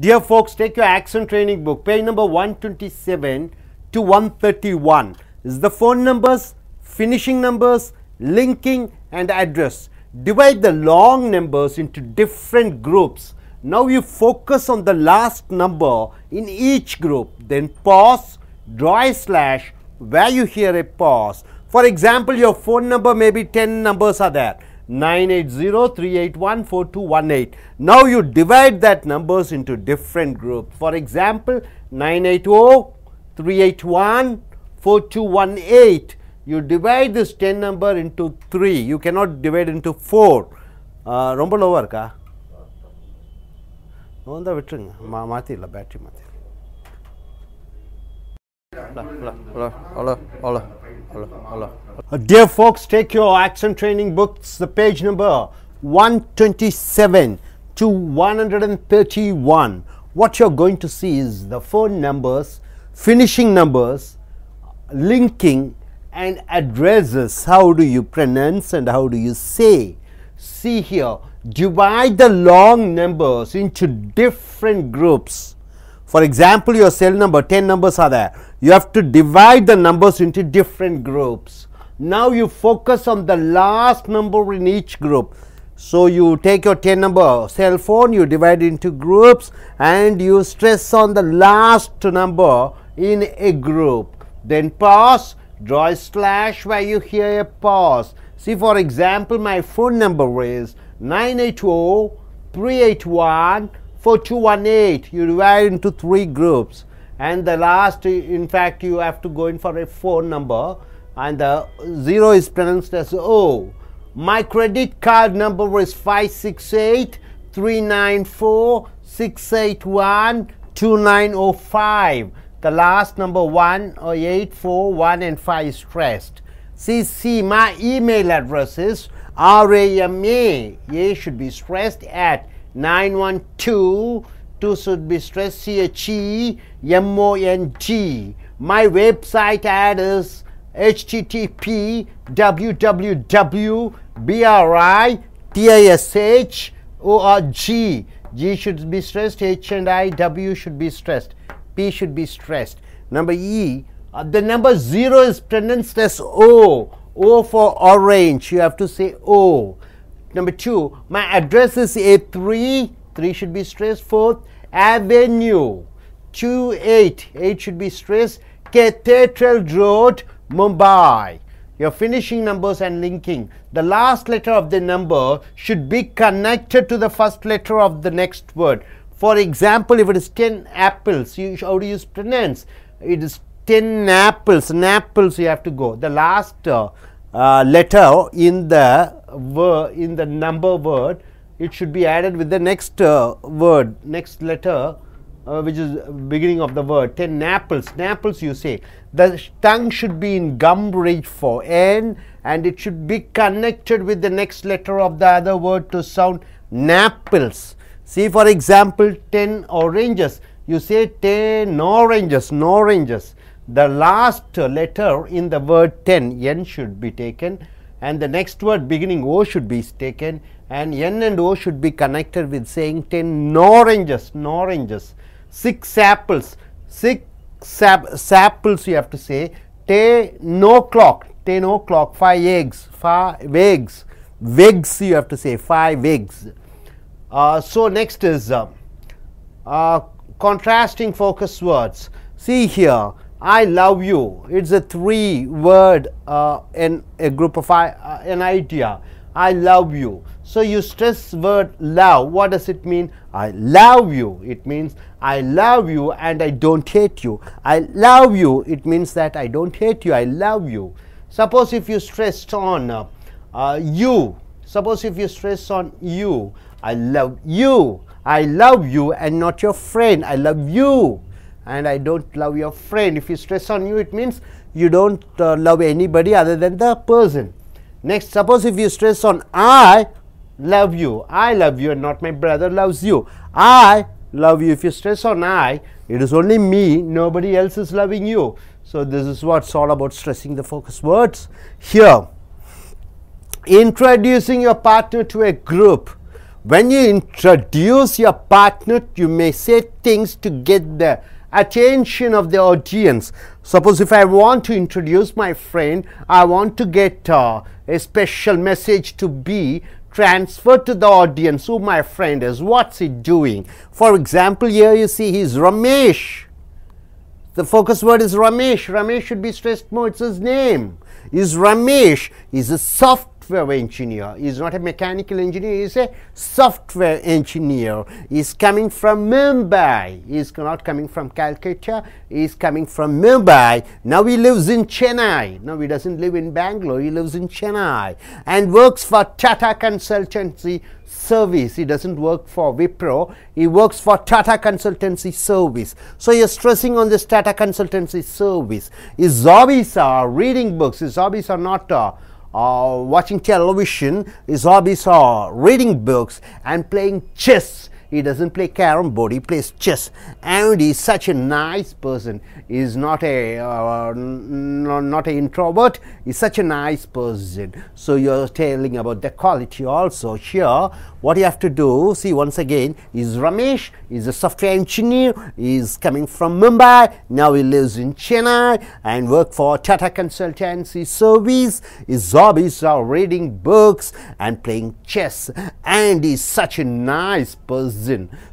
Dear folks, take your accent training book, page number 127 to 131. This is the phone numbers, finishing numbers, linking and address. Divide the long numbers into different groups. Now you focus on the last number in each group. Then pause, draw a slash where you hear a pause. For example, your phone number may be 10 numbers are there. 980-381-4218. Now you divide that numbers into different groups. For example, 980-381-4218. You divide this 10 number into 3. You cannot divide into 4. Romba lower ka? Onda vittrunga. Mathi illa battery mathi. Dear folks, take your accent training books, the page number 127 to 131. What you're going to see is the phone numbers, finishing numbers, linking and addresses. How do you pronounce and how do you say? See here, divide the long numbers into different groups. For example, your cell number, 10 numbers are there. You have to divide the numbers into different groups. Now you focus on the last number in each group. So you take your 10 number cell phone, you divide into groups and you stress on the last number in a group. Then pause, draw a slash where you hear a pause. See, for example, my phone number is 980-381-4218. You divide into 3 groups, and the last, in fact, you have to go in for a phone number, and the 0 is pronounced as O. My credit card number is 568-394-681-2905. The last number 1 or 8, 4, 1 and 5 is stressed. See, my email address is RAMA. A should be stressed at 912. 2 should be stressed CHEMONG. My website ad is http://www.british.org. G should be stressed, H and I, W should be stressed, P should be stressed. Number E, the number 0 is pronounced as O. O for orange, you have to say O. Number 2, my address is A3, 3 should be stressed. 4th Avenue, 28, 8 should be stressed. Cathedral Road, Mumbai. Your finishing numbers and linking. The last letter of the number should be connected to the first letter of the next word. For example, if it is 10 apples, how do you pronounce? It is 10 apples. And apples you have to go. The last letter in the number word, it should be added with the next word, next letter, which is beginning of the word. 10 apples. Apples you say. The tongue should be in gum range for N, and it should be connected with the next letter of the other word to sound napples. See, for example, 10 oranges. You say 10 oranges, oranges. The last letter in the word 10, N should be taken, and the next word beginning O should be taken, and N and O should be connected with saying 10 oranges, oranges. 6 apples, 6 apples you have to say. 10 o'clock, 10 o'clock. 5 eggs, 5 eggs. Eggs you have to say, 5 eggs. So next is contrasting focus words. See here, I love you. It's a 3-word in a group of an idea. I love you. So you stress word love. What does it mean? I love you. It means I love you and I don't hate you. I love you. It means that I don't hate you. I love you. Suppose if you stressed on you. Suppose if you stress on you. I love you. I love you and not your friend. I love you and I don't love your friend. If you stress on you, it means you don't love anybody other than the person. Next, suppose if you stress on I love you and not my brother loves you. I love you. If you stress on I, it is only me, nobody else is loving you. So this is what's all about stressing the focus words. Here, introducing your partner to a group. When you introduce your partner, you may say things to get the attention of the audience. Suppose if I want to introduce my friend, I want to get a special message to be transferred to the audience who my friend is, what's he doing. For example, here you see he's Ramesh. The focus word is Ramesh. Ramesh should be stressed more, it's his name. Is Ramesh, he's a software engineer. He's not a mechanical engineer, he's a software engineer. He's coming from Mumbai. He's not coming from Calcutta, he's coming from Mumbai. Now he lives in Chennai. No, he doesn't live in Bangalore, he lives in Chennai and works for Tata Consultancy Service. He doesn't work for Wipro, he works for Tata Consultancy Service. So you're stressing on this Tata Consultancy Service. His hobbies are reading books. His hobbies are not watching television. His hobbies are reading books and playing chess. He doesn't play carom board, he plays chess, and he's such a nice person. He's not a not an introvert, he's such a nice person. So you're telling about the quality also. Here what you have to do, see once again, is Ramesh, he's a software engineer, he's coming from Mumbai, now he lives in Chennai and work for Tata Consultancy Service. His hobbies are reading books and playing chess, and he's such a nice person.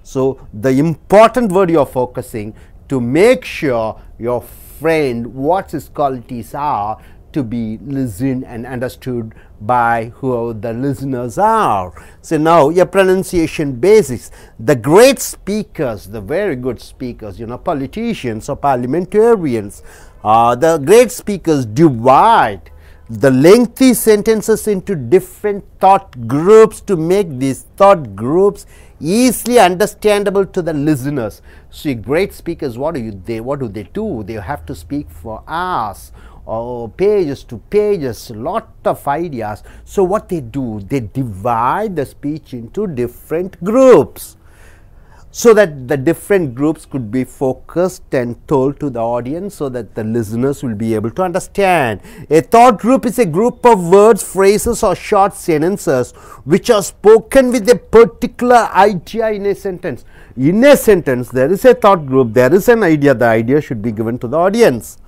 So the important word you're focusing to make sure your friend what his qualities are to be listened and understood by who the listeners are. So now your pronunciation basics. The great speakers, the very good speakers, you know, politicians or parliamentarians, the great speakers divide the lengthy sentences into different thought groups to make these thought groups easily understandable to the listeners. See, great speakers, what do they do? They have to speak for hours or pages to pages, lot of ideas. So what they do, they divide the speech into different groups so that the different groups could be focused and told to the audience so that the listeners will be able to understand. A thought group is a group of words, phrases or short sentences which are spoken with a particular idea in a sentence. In a sentence, there is a thought group, there is an idea, the idea should be given to the audience.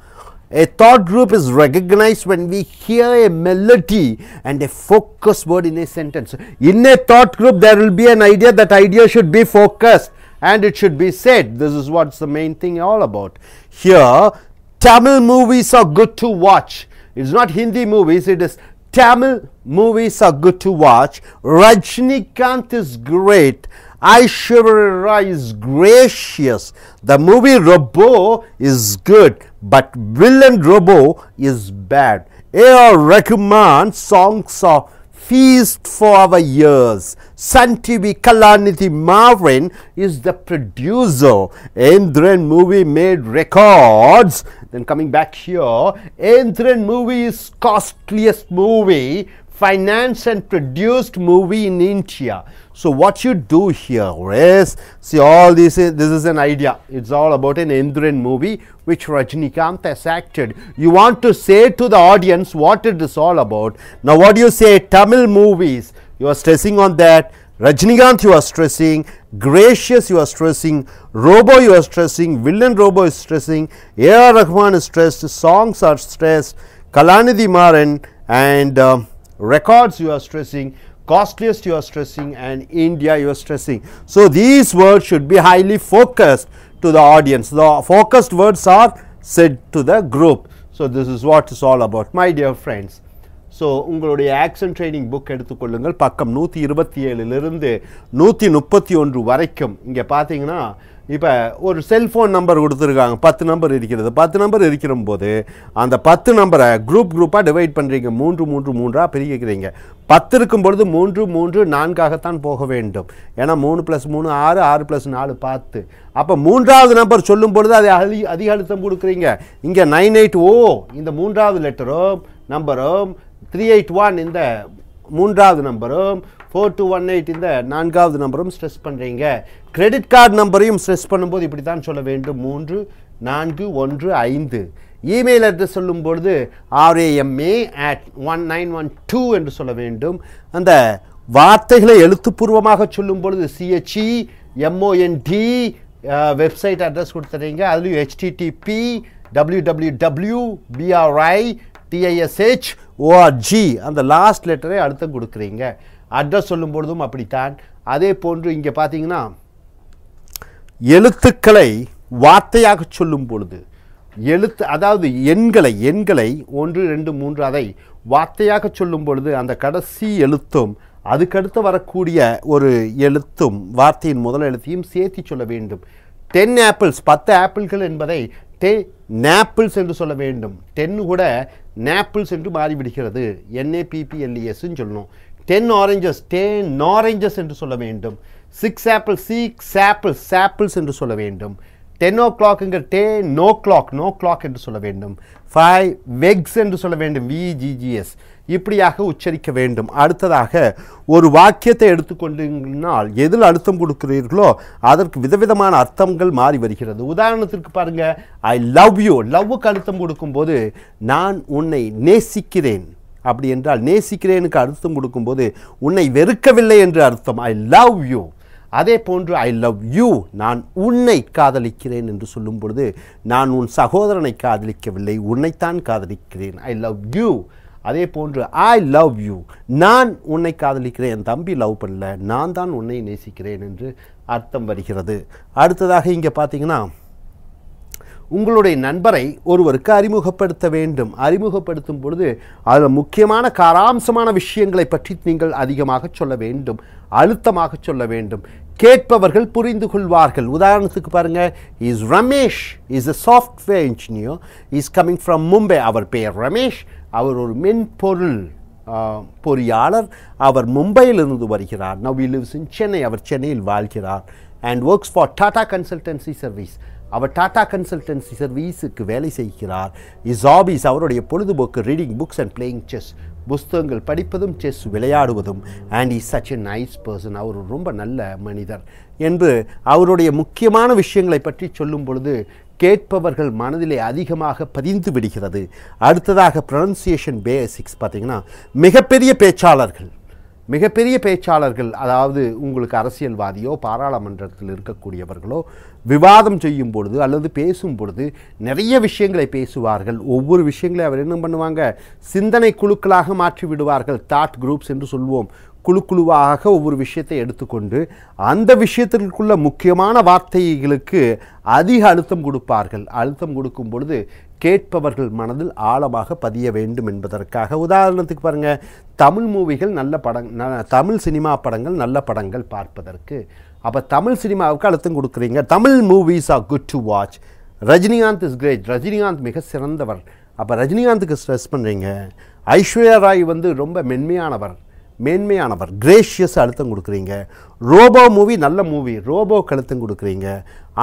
A thought group is recognized when we hear a melody and a focus word in a sentence. In a thought group, there will be an idea, that idea should be focused and it should be said. This is what's the main thing all about. Here, Tamil movies are good to watch. It's not Hindi movies, it is Tamil movies are good to watch. Rajnikant is great. Aishwarya Rai is gracious. The movie Robo is good, but Villain Robo is bad. A.R. Rahman songs are feast for our ears. Sun TV Kalanidhi Marin is the producer. Endran movie made records. Then coming back here, Endran movie is costliest movie financed and produced movie in India. So what you do here is, see all this is an idea. It's all about an Endran movie which Rajnikant has acted. You want to say to the audience what it is all about. Now what do you say? Tamil movies, you are stressing on that. Rajnikant you are stressing, gracious you are stressing, Robo you are stressing, Villain Robo is stressing, A.R. Rahman is stressed, songs are stressed, Kalanidhi Maran and records you are stressing, costliest you are stressing, and India you are stressing. So these words should be highly focused to the audience. The focused words are said to the group. So this is what it's all about, my dear friends. So உங்களுடைய action training book எடுத்துக்கொள்ளுங்கள். பக்கம் 127 131 வரைக்கும். இங்கே பார்த்தீங்கன்னா இப்போ ஒரு cellphone number கொடுத்துருக்காங்க, 10 number இருக்கிறது. 10 நம்பர் இருக்கிற போது அந்த 10 நம்பரை குரூப்பாக டிவைட் பண்ணுறீங்க, 3 3 3ஆக பிரிக்கிறீங்க. 10 இருக்கும் பொழுது 3 3 4ஆகத்தான் போக வேண்டும். ஏன்னா 3 + 3 6, 6 + 4 10. அப்போ மூன்றாவது நம்பர் சொல்லும் பொழுது அதை அதிக அழுத்தம் கொடுக்குறீங்க. இங்கே 980 இந்த மூன்றாவது லெட்டரும் நம்பரும், 381 இந்த மூன்றாவது நம்பரும், 4218 இந்த நான்காவது நம்பரும் ஸ்ட்ரெஸ் பண்ணுறீங்க. கிரெடிட் கார்டு நம்பரையும் ஸ்ட்ரெஸ் பண்ணும்போது இப்படி தான் சொல்ல வேண்டும், 3 4 1 5. இமெயில் அட்ரஸ் சொல்லும் பொழுது rama@1912 என்று சொல்ல வேண்டும். அந்த வார்த்தைகளை எழுத்துப்பூர்வமாக சொல்லும் பொழுது CHE MOND வெப்சைட் அட்ரஸ் கொடுத்துறீங்க. அதுலேயும் HTTP www BRI TISH ORG அந்த லாஸ்ட் லெட்டரை அழுத்தம் கொடுக்குறீங்க. அட்ரஸ் சொல்லும் பொழுதும் அப்படித்தான். அதே போன்று இங்கே பார்த்தீங்கன்னா எழுத்துக்களை வார்த்தையாக சொல்லும் பொழுது அதாவது எண்களை 1 2 3 அதை வார்த்தையாக சொல்லும் பொழுது அந்த கடைசி எழுத்தும் அதுக்கடுத்து வரக்கூடிய ஒரு எழுத்தும் வார்த்தையின் முதல் எழுத்தையும் சேர்த்து சொல்ல வேண்டும். 10 ஆப்பிள்ஸ் 10 ஆப்பிள்கள் என்பதை 10 ஆப்பிள்ஸ் என்று சொல்ல வேண்டும். 10 கூட நாப்பிள்ஸ் என்று மாறிவிடுகிறது. NAPPLES சொல்லணும். 10 ஆரஞ்சஸ் 10 ஆரஞ்சஸ் என்று சொல்ல வேண்டும். 6 ஆப்பிள் 6 ஆப்பிள்ஸ் ஆப்பிள்ஸ் என்று சொல்ல வேண்டும். 10 o'clock 10 no clock என்று சொல்ல வேண்டும். 5 vegs என்று சொல்ல வேண்டும். VGGS இப்படியாக உச்சரிக்க வேண்டும். அடுத்ததாக ஒரு வாக்கியத்தை எடுத்துக்கொண்டால் எதில் அழுத்தம் கொடுக்கிறீர்களோ அதற்கு விதவிதமான அர்த்தங்கள் மாறி வருகிறது. உதாரணத்திற்கு பாருங்க, ஐ லவ் யூ. லவ்வுக்கு அழுத்தம் கொடுக்கும்போது நான் உன்னை நேசிக்கிறேன் அப்படி என்றால் நேசிக்கிறேனுக்கு அழுத்தம் கொடுக்கும்போது உன்னை வெறுக்கவில்லை என்று அர்த்தம். I love you. அதே போன்று ஐ லவ் யூ நான் உன்னை காதலிக்கிறேன் என்று சொல்லும் பொழுது நான் உன் சகோதரனை காதலிக்கவில்லை, உன்னைத்தான் காதலிக்கிறேன். I love you. அதே போன்று ஐ லவ் யூ நான் உன்னை காதலிக்கிறேன், என் தம்பி லவ் பண்ணல, நான் தான் உன்னை நேசிக்கிறேன் என்று அர்த்தம் வருகிறது. அடுத்ததாக இங்கே பார்த்தீங்கன்னா உங்களுடைய நண்பரை ஒருவருக்கு அறிமுகப்படுத்த வேண்டும். அறிமுகப்படுத்தும் பொழுது அதில் முக்கியமான காராம்சமான விஷயங்களை பற்றி நீங்கள் அதிகமாக சொல்ல வேண்டும், அழுத்தமாக சொல்ல வேண்டும். கேட்பவர்கள் புரிந்து கொள்வார்கள். உதாரணத்துக்கு பாருங்க, is Ramesh is a software engineer, is coming from Mumbai. அவர் பெயர் ரமேஷ், அவர் ஒரு மென்பொருள் பொறியாளர், அவர் மும்பையிலிருந்து வருகிறார். Now he lives in Chennai, அவர் சென்னையில் வாழ்கிறார். and works for Tata Consultancy Service, அவர் டாடா கன்சல்டன்சி சர்வீஸுக்கு வேலை செய்கிறார். இஸ் ஹாபீஸ் அவருடைய பொழுதுபோக்கு reading books and playing chess, புஸ்தகங்கள் படிப்பதும் செஸ் விளையாடுவதும். And is such a nice person, அவர் ரொம்ப நல்ல மனிதர் என்று அவருடைய முக்கியமான விஷயங்களை பற்றி சொல்லும் பொழுது கேட்பவர்கள் மனதிலே அதிகமாக பதிந்து விடுகிறது. அடுத்ததாக ப்ரொனன்சியேஷன் பேசிக்ஸ் பார்த்திங்கன்னா மிகப்பெரிய பேச்சாளர்கள் அதாவது உங்களுக்கு அரசியல்வாதியோ பாராளுமன்றத்தில் இருக்கக்கூடியவர்களோ விவாதம் செய்யும் பொழுது அல்லது பேசும் பொழுது நிறைய விஷயங்களை பேசுவார்கள். ஒவ்வொரு விஷயங்களை அவர் என்ன பண்ணுவாங்க, சிந்தனை குழுக்களாக மாற்றி விடுவார்கள். தாட் குரூப்ஸ் என்று சொல்வோம். குழுவாக ஒவ்வொரு விஷயத்தை எடுத்துக்கொண்டு அந்த விஷயத்திற்குள்ள முக்கியமான வார்த்தைகளுக்கு அதிக அழுத்தம் கொடுப்பார்கள். அழுத்தம் கொடுக்கும் பொழுது கேட்பவர்கள் மனதில் ஆழமாக பதிய வேண்டும் என்பதற்காக. உதாரணத்துக்கு பாருங்கள், தமிழ் மூவிகள் தமிழ் சினிமா படங்கள் நல்ல படங்கள் பார்ப்பதற்கு. அப்போ தமிழ் சினிமாவுக்கு அழுத்தம் கொடுக்குறீங்க. Tamil movies are good to watch. Rajinikanth is great, Rajinikanth மிக சிறந்தவர். அப்போ ரஜினிகாந்துக்கு ஸ்ட்ரெஸ் பண்ணுறீங்க. ஐஸ்வர்யா ராய் ரொம்ப மேன்மையானவர் கிரேஷியஸ் அழுத்தம் கொடுக்குறீங்க. ரோபோ மூவி நல்ல மூவி, ரோபோக்கு அழுத்தம் கொடுக்குறீங்க.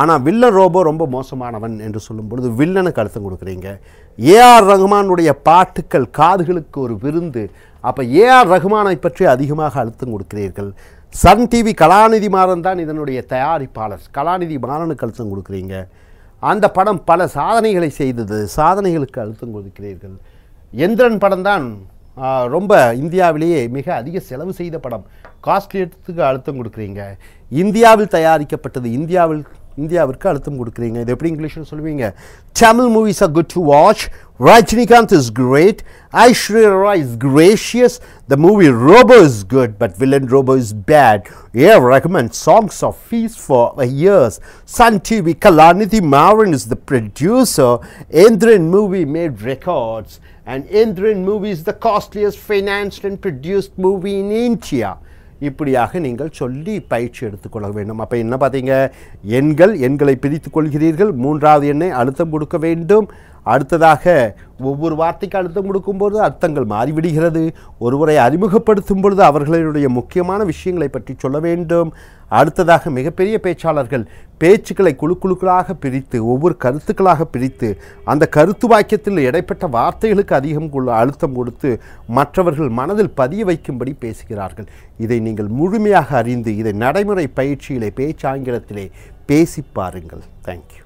ஆனால் வில்லன் ரோபோ ரொம்ப மோசமானவன் என்று சொல்லும் பொழுது வில்லனுக்கு அழுத்தம் கொடுக்குறீங்க. ஏஆர் ரஹ்மானுடைய பாட்டுக்கள் காதுகளுக்கு ஒரு விருந்து. அப்போ ஏஆர் ரஹ்மானை பற்றி அதிகமாக அழுத்தம் கொடுக்கிறீர்கள். சன் டிவி கலாநிதி மாறன் தான் இதனுடைய தயாரிப்பாளர். கலாநிதி மாறனுக்கு அழுத்தம் கொடுக்குறீங்க. அந்த படம் பல சாதனைகளை செய்தது, சாதனைகளுக்கு அழுத்தம் கொடுக்கிறீர்கள். எந்திரன் படம் தான் ரொம்ப இந்தியாவிலேயே மிக அதிக செலவு செய்த படம், காஸ்ட்லியத்துக்கு அழுத்தம் கொடுக்குறீங்க. இந்தியாவில் தயாரிக்கப்பட்டது, இந்தியாவிற்கு அழுத்தம் கொடுக்குறீங்க. இது எப்படி இங்கிலீஷில் சொல்லுவீங்க? Tamil movies are good to watch. Rajinikanth is great. Aishwarya Rai is gracious. The movie Robo is good, but villain Robo is bad. Yeah, recommend songs of feast for years. Sun TV Kalanidhi Maran is the producer. Endran movie made records. And Endran movie is the costliest financed and produced movie in India. இப்படியாக நீங்கள் சொல்லி பயிற்சி எடுத்துக்கொள்ள வேண்டும். அப்போ என்ன பார்த்தீங்க, எண்களை பிரித்து கொள்கிறீர்கள். மூன்றாவது எண்ணை அழுத்தம் கொடுக்க வேண்டும். அடுத்ததாக ஒவ்வொரு வார்த்தைக்கு அழுத்தம் கொடுக்கும்போது அர்த்தங்கள் மாறிவிடுகிறது. ஒருவரை அறிமுகப்படுத்தும் பொழுது அவர்களுடைய முக்கியமான விஷயங்களை பற்றி சொல்ல வேண்டும். அடுத்ததாக மிகப்பெரிய பேச்சாளர்கள் பேச்சுக்களை குழுக்களாக பிரித்து ஒவ்வொரு கருத்துக்களாக பிரித்து அந்த கருத்து வாக்கியத்தில் இடைப்பட்ட வார்த்தைகளுக்கு அதிகம் அழுத்தம் கொடுத்து மற்றவர்கள் மனதில் பதிய வைக்கும்படி பேசுகிறார்கள். இதை நீங்கள் முழுமையாக அறிந்து இதை நடைமுறை பயிற்சியிலே பேச்சாங்கிலத்திலே பேசி பாருங்கள். தேங்க்யூ.